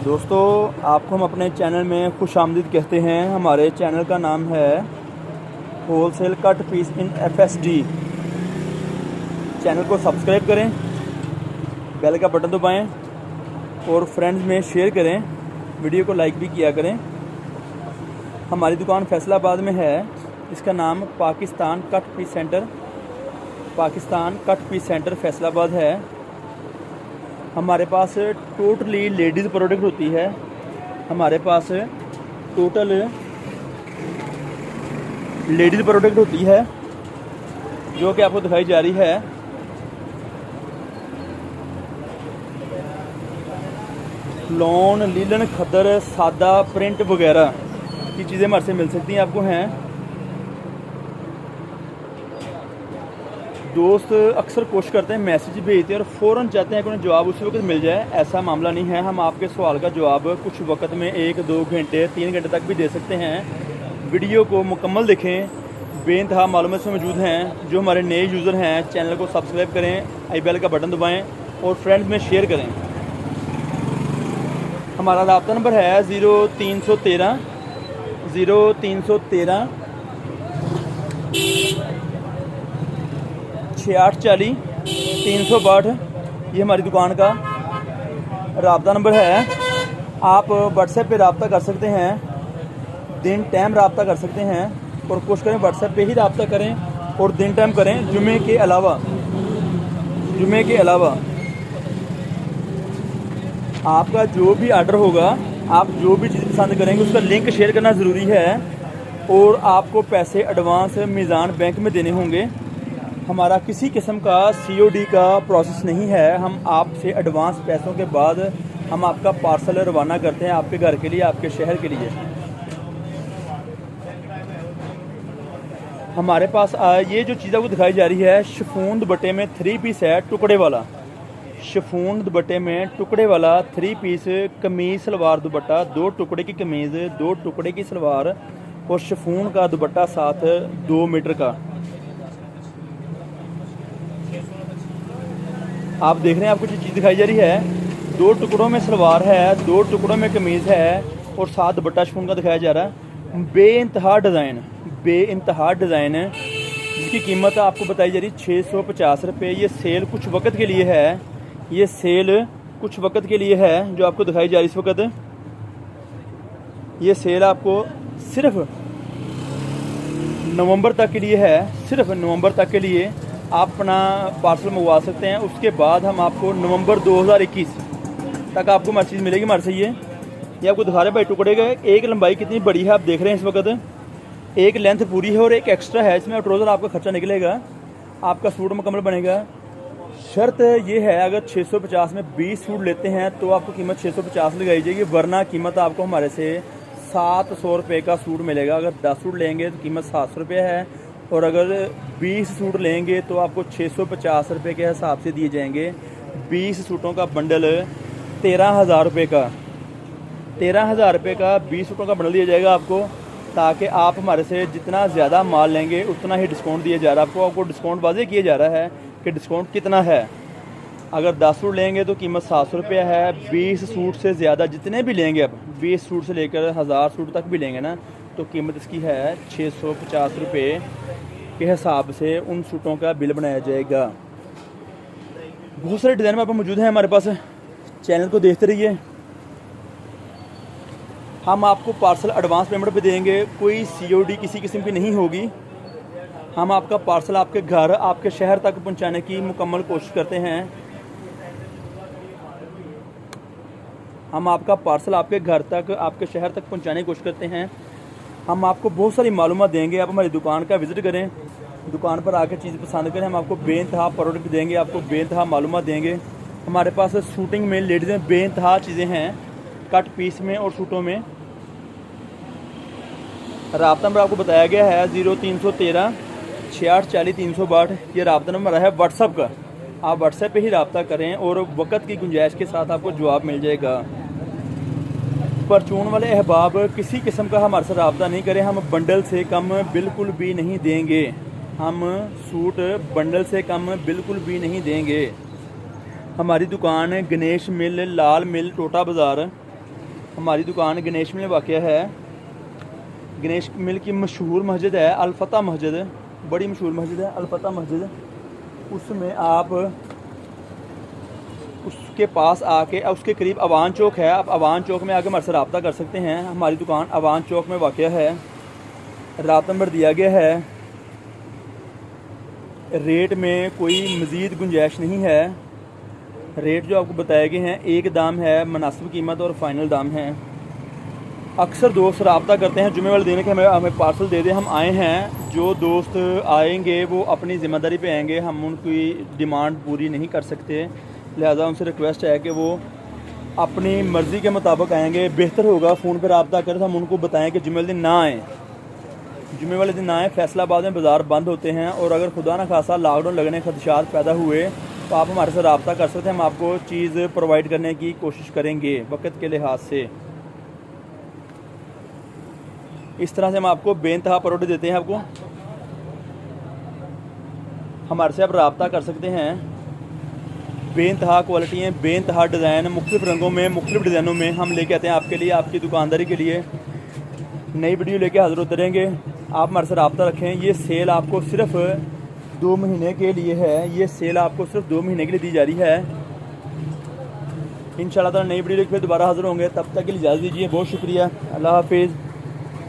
दोस्तों, आपको हम अपने चैनल में खुश आमदीद कहते हैं। हमारे चैनल का नाम है होलसेल कट पीस इन FSD। चैनल को सब्सक्राइब करें, बेल का बटन दबाएं और फ्रेंड्स में शेयर करें। वीडियो को लाइक भी किया करें। हमारी दुकान फैसलाबाद में है। इसका नाम Pakistan cut piece centre, Pakistan cut piece centre Faisalabad है। हमारे पास टोटली लेडीज़ प्रोडक्ट होती है। हमारे पास टोटल लेडीज़ प्रोडक्ट होती है जो कि आपको दिखाई जा रही है। लॉन, लीलन, खद्दर, सादा, प्रिंट वगैरह की चीज़ें हमारे से मिल सकती हैं, आपको हैं। दोस्त अक्सर कोशिश करते हैं, मैसेज भेजते हैं और फ़ौरन चाहते हैं कि उन्हें जवाब उसी वक्त मिल जाए। ऐसा मामला नहीं है। हम आपके सवाल का जवाब कुछ वक्त में 1-2 घंटे 3 घंटे तक भी दे सकते हैं। वीडियो को मुकम्मल देखें। बेइंतहा मालूमात से मौजूद हैं। जो हमारे नए यूज़र हैं, चैनल को सब्सक्राइब करें, आई बेल का बटन दबाएँ और फ्रेंड्स में शेयर करें। हमारा रब्ता नंबर है 0313 6840 362। ये हमारी दुकान का रब्ता नंबर है। आप व्हाट्सएप पे रब्ता कर सकते हैं, दिन टाइम रब्ता कर सकते हैं और कोशिश करें व्हाट्सएप पे ही रब्ता करें और दिन टाइम करें। जुमे के अलावा आपका जो भी आर्डर होगा, आप जो भी चीज़ पसंद करेंगे उसका लिंक शेयर करना ज़रूरी है और आपको पैसे एडवांस मीज़ान बैंक में देने होंगे। हमारा किसी किस्म का COD का प्रोसेस नहीं है। हम आपसे एडवांस पैसों के बाद हम आपका पार्सल रवाना करते हैं आपके घर के लिए, आपके शहर के लिए। हमारे पास ये जो चीज़ आपको दिखाई जा रही है, शिफॉन दुपट्टे में 3 पीस है, टुकड़े वाला। शिफॉन दुपट्टे में टुकड़े वाला 3 पीस कमीज़ सलवार दुपट्टा, 2 टुकड़े की कमीज़, 2 टुकड़े की सलवार और शिफॉन का दुपट्टा साथ 2 मीटर का। आप देख रहे हैं, आपको जो चीज़ दिखाई जा रही है, 2 टुकड़ों में सलवार है, 2 टुकड़ों में कमीज़ है और साथ दुपट्टा शिफॉन का दिखाया जा रहा है। बेइंतहा डिज़ाइन है जिसकी कीमत आपको बताई जा रही है 650 रुपये। ये सेल कुछ वक्त के लिए है, ये सेल कुछ वक्त के लिए है जो आपको दिखाई जा रही है इस वक्त। ये सेल आपको सिर्फ नवंबर तक के लिए है, सिर्फ नवंबर तक के लिए आप अपना पार्सल मंगवा सकते हैं। उसके बाद हम आपको नवंबर 2021 तक आपको हमारी चीज़ मिलेगी हमारे से। ये आपको दिखा रहे हैं भाई टुकड़े का। एक लंबाई कितनी बड़ी है आप देख रहे हैं इस वक्त। एक लेंथ पूरी है और एक एक्स्ट्रा है। इसमें ट्राउज़र आपका खर्चा निकलेगा, आपका सूट मुकम्मल बनेगा। शर्त ये है, अगर 650 में 20 सूट लेते हैं तो आपको कीमत 650 लगाई जाएगी, वरना कीमत आपको हमारे से 700 रुपये का सूट मिलेगा। अगर 10 सूट लेंगे तो कीमत 700 रुपये है और अगर 20 सूट लेंगे तो आपको 650 रुपये के हिसाब से दिए जाएंगे। 20 सूटों का बंडल 13,000 रुपये का, 13,000 रुपये का 20 सूटों का बंडल दिया जाएगा आपको, ताकि आप हमारे से जितना ज़्यादा माल लेंगे उतना ही डिस्काउंट दिया जा रहा है आपको डिस्काउंट वाज़े किया जा रहा है कि डिस्काउंट कितना है। अगर 10 सूट लेंगे तो कीमत 700 रुपये है। 20 सूट से ज़्यादा जितने भी लेंगे, अब 20 सूट से लेकर 1000 सूट तक भी लेंगे ना, तो कीमत इसकी है 650 रुपये के हिसाब से उन सूटों का बिल बनाया जाएगा। बहुत सारे डिज़ाइन में आप मौजूद हैं हमारे पास। चैनल को देखते रहिए। हम आपको पार्सल एडवांस पेमेंट पे देंगे, कोई COD किसी किस्म की नहीं होगी। हम आपका पार्सल आपके घर, आपके शहर तक पहुंचाने की मुकम्मल कोशिश करते हैं। हम आपका पार्सल आपके घर तक, आपके शहर तक पहुंचाने की कोशिश करते हैं। हम आपको बहुत सारी मालूमात देंगे। आप हमारी दुकान का विज़िट करें, दुकान पर आकर चीज़ पसंद करें। हम आपको बेइंतहा प्रोडक्ट देंगे, आपको बेइंतहा मालूमात देंगे। हमारे पास शूटिंग में, लेडीज़ में बेइंतहा चीज़ें हैं, कट पीस में और सूटों में। रब्ता नंबर आपको बताया गया है 0313 6840 362। ये रब्ता नंबर है व्हाट्सअप का। आप व्हाट्सएप पे ही रब्ता करें और वक़्त की गुंजाइश के साथ आपको जवाब मिल जाएगा। परचून वाले अहबाब किसी किस्म का हमारे से रब्ता नहीं करें। हम बंडल से कम बिल्कुल भी नहीं देंगे। हम सूट बंडल से कम बिल्कुल भी नहीं देंगे। हमारी दुकान गणेश मिल, लाल मिल, टोटा बाज़ार, हमारी दुकान गणेश मिल वाक़या है। गणेश मिल की मशहूर मस्जिद है अल-फतह मस्जिद, बड़ी मशहूर मस्जिद है अल-फतह मस्जिद। उसमें आप उसके पास आके, उसके करीब अवान चौक है, आप अवान चौक में आके हमारे से रब्ता कर सकते हैं। हमारी दुकान अवान चौक में वाक़या है। राब्ता नंबर दिया गया है। रेट में कोई मज़ीद गुंजाइश नहीं है। रेट जो आपको बताए गए हैं एक दाम है, मुनासिब कीमत और फ़ाइनल दाम है। अक्सर दोस्त रब्ता करते हैं जुमे वाले दिन के हमें पार्सल दे दें, हम आए हैं। जो दोस्त आएंगे वो अपनी ज़िम्मेदारी पे आएंगे, हम उनकी डिमांड पूरी नहीं कर सकते। लिहाजा उनसे रिक्वेस्ट है कि वो अपनी मर्ज़ी के मुताबिक आएंगे। बेहतर होगा फ़ोन पर रब्ता करें तो हम उनको बताएं कि जुमे वाले दिन ना आएँ, जुमे वाले दिन ना आएँ। फैसलाबाद में बाज़ार बंद होते हैं और अगर खुदा न खासा लॉकडाउन लगने के खदशात पैदा हुए तो आप हमारे से रब्ता कर सकते हैं। हम आपको चीज़ प्रोवाइड करने की कोशिश करेंगे वक़्त के लिहाज से। इस तरह से हम आपको बेइंतहा प्रोडक्ट देते हैं। आपको हमारे से आप रब्ता कर सकते हैं। बेइंतहा क्वालिटी हैं, बेइंतहा डिज़ाइन, मुख्तलिफ़ रंगों में, मुख्तलिफ़ डिज़ाइनों में हम लेके आते हैं आपके लिए, आपकी दुकानदारी के लिए। नई वीडियो लेके हाज़िर होते रहेंगे। आप हमारे से रब्ता रखें। ये सेल आपको सिर्फ़ 2 महीने के लिए है। ये सेल आपको सिर्फ 2 महीने के लिए दी जा रही है। इंशाअल्लाह ताला नई वीडियो लेकर फिर दोबारा हाज़िर होंगे। तब तक के लिए इजाज़त दीजिए। बहुत शुक्रिया। अल्लाह हाफिज़।